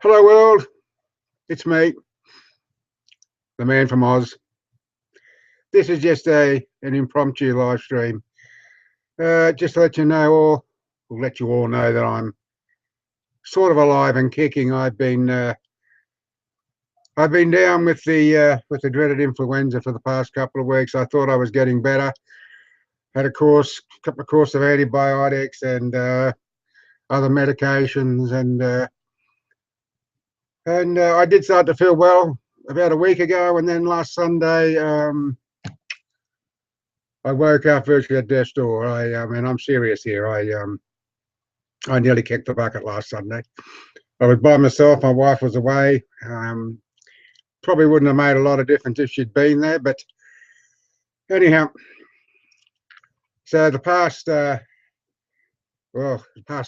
Hello world, it's me, the man from Oz. This is just an impromptu live stream. Just to let you know, or let you all know that I'm sort of alive and kicking. I've been down with the dreaded influenza for the past couple of weeks. I thought I was getting better. Had a couple of course of antibiotics and other medications, and I did start to feel well about a week ago, and then last Sunday. I woke up virtually at death's door. I mean, I'm serious here. I nearly kicked the bucket last Sunday. I was by myself. My wife was away. Probably wouldn't have made a lot of difference if she'd been there. But anyhow, so the past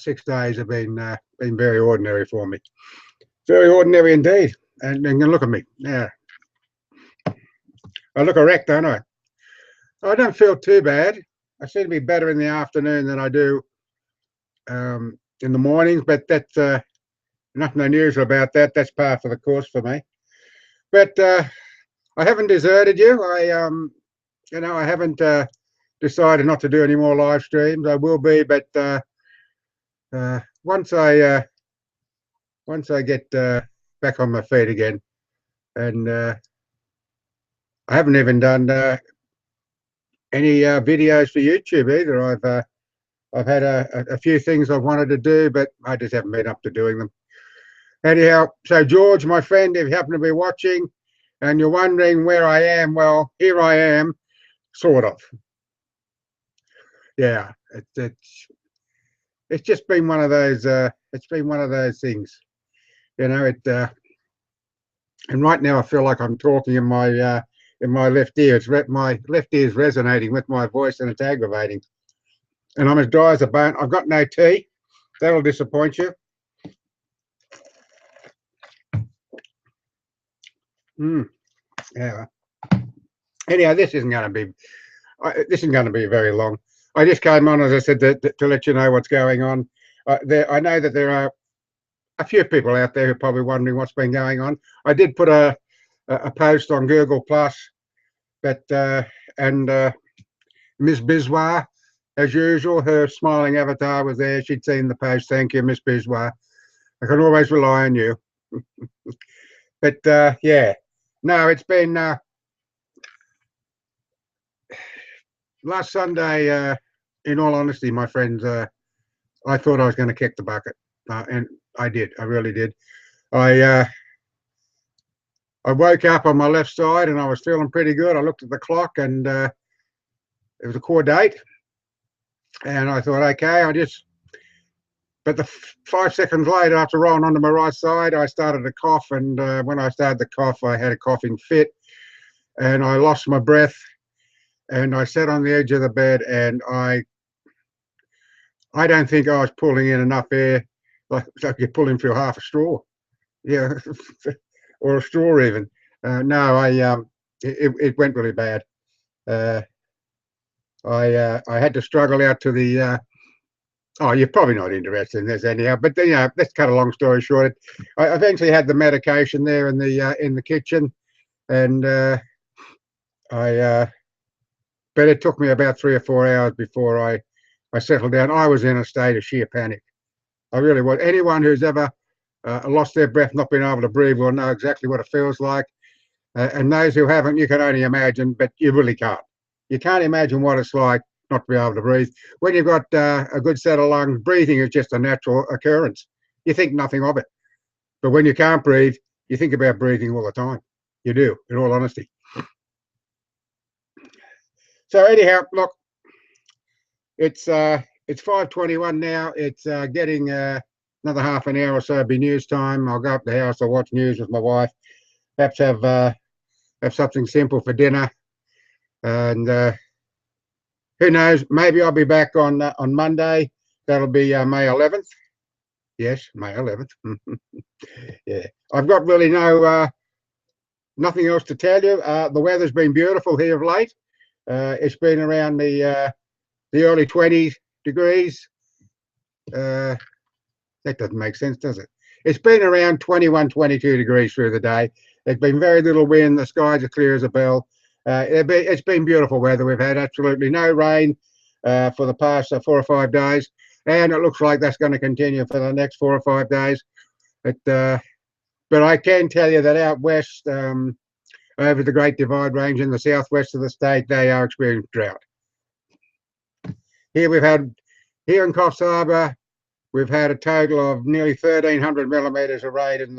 6 days have been very ordinary for me. Very ordinary indeed. And look at me. Yeah, I look a wreck, don't I? I don't feel too bad. I seem to be better in the afternoon than I do in the mornings, but that's nothing unusual about that. That's par for the course for me. But I haven't deserted you. I haven't decided not to do any more live streams. I will be, but once I get back on my feet again, and I haven't even done any videos for YouTube either. I've had a few things I've wanted to do, but I just haven't been up to doing them. Anyhow, so George, my friend, if you happen to be watching and you're wondering where I am, well, here I am, sort of. Yeah, it's just been one of those. It's been one of those things, you know. And right now I feel like I'm talking in my left ear. My left ear is resonating with my voice, and it's aggravating. And I'm as dry as a bone. I've got no tea. That'll disappoint you. Yeah. Anyhow, this isn't going to be very long. I just came on, as I said, to let you know what's going on. I know that there are a few people out there who are probably wondering what's been going on. I did put a post on Google Plus, but and Miss Biswa, as usual, her smiling avatar was there. She'd seen the post. Thank you, Miss Biswa. I can always rely on you. But yeah, no, it's been last Sunday. In all honesty, my friends, I thought I was going to kick the bucket, and I did. I really did. I woke up on my left side and I was feeling pretty good. I looked at the clock and it was a core date, and I thought, okay, but the 5 seconds later, after rolling onto my right side, I started to cough, and when I started to cough, I had a coughing fit, and I lost my breath, and I sat on the edge of the bed, and I don't think I was pulling in enough air, like you're pulling through half a straw, yeah, or a straw even. No, it went really bad. I had to struggle out to the. Oh, you're probably not interested in this anyhow. But let's cut a long story short. I eventually had the medication there in the kitchen, and but it took me about 3 or 4 hours before I settled down. I was in a state of sheer panic. I really was. Anyone who's ever lost their breath, not being able to breathe, will know exactly what it feels like. And those who haven't, you can only imagine, but you really can't. You can't imagine what it's like not to be able to breathe. When you've got a good set of lungs, breathing is just a natural occurrence. You think nothing of it. But when you can't breathe, you think about breathing all the time. You do, in all honesty. So anyhow, look, it's 5:21 now. It's getting another half an hour or so. It'll be news time. I'll go up to the house. I'll watch news with my wife. Perhaps have something simple for dinner, and who knows? Maybe I'll be back on Monday. That'll be May 11th. Yes, May 11th. Yeah, I've got really nothing else to tell you. The weather's been beautiful here of late. It's been around the early 20 degrees. That doesn't make sense, does it? it's been around 21, 22 degrees through the day. There's been very little wind. The skies are clear as a bell. It's been beautiful weather. We've had absolutely no rain for the past 4 or 5 days, and it looks like that's going to continue for the next 4 or 5 days. But I can tell you that out west, over the Great Divide Range in the southwest of the state, they are experiencing drought. Here in Coffs Harbour, we've had a total of nearly 1,300 millimetres of rain in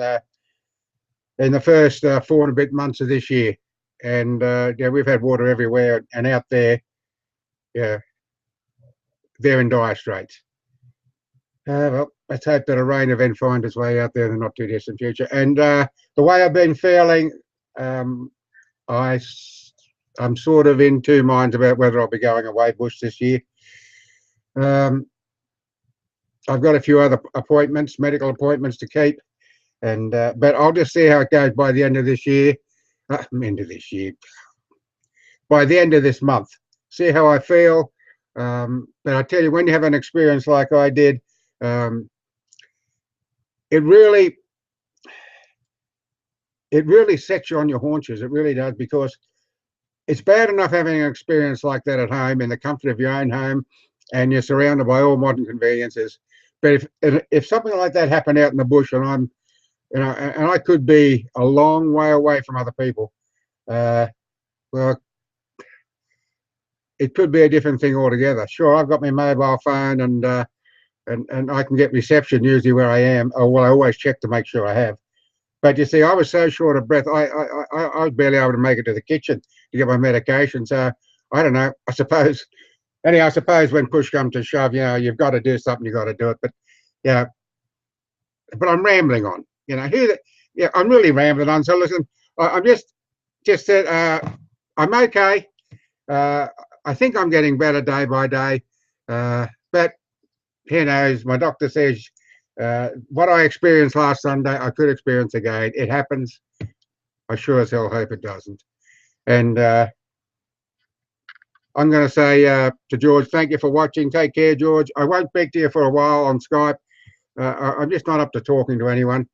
the first 4 and a bit months of this year, and yeah, we've had water everywhere, and out there, yeah, they're in dire straits. Well, let's hope that a rain event finds its way out there in the not too distant future. And the way I've been feeling, I'm sort of in two minds about whether I'll be going away bush this year. I've got a few other appointments, medical appointments to keep, and but I'll just see how it goes by the end of this year. By the end of this month, see how I feel. But I tell you, when you have an experience like I did, it really sets you on your haunches. It really does, because it's bad enough having an experience like that at home in the comfort of your own home, and you're surrounded by all modern conveniences. But if something like that happened out in the bush, and I'm, you know, and I could be a long way away from other people, well, it could be a different thing altogether. Sure, I've got my mobile phone, and I can get reception usually where I am. Or well, I always check to make sure I have. But you see, I was so short of breath, I was barely able to make it to the kitchen to get my medication. So I don't know. I suppose when push comes to shove, you know, you've got to do something. You've got to do it. But yeah, but I'm rambling on. You know, yeah, I'm really rambling on. So listen, I'm just said I'm okay. I think I'm getting better day by day. But who knows? My doctor says what I experienced last Sunday, I could experience again. It happens. I sure as hell hope it doesn't. And I'm going to say to George, thank you for watching. Take care, George. I won't speak to you for a while on Skype. I'm just not up to talking to anyone.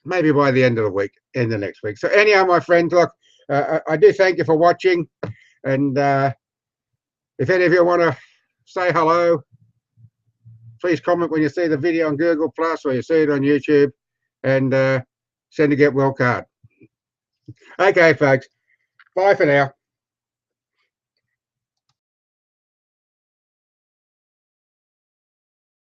Maybe by the end of the week, in the next week. So anyhow, my friends, look, I do thank you for watching. And if any of you want to say hello, please comment when you see the video on Google Plus or you see it on YouTube, and send a get well card. Okay, folks. Bye for now.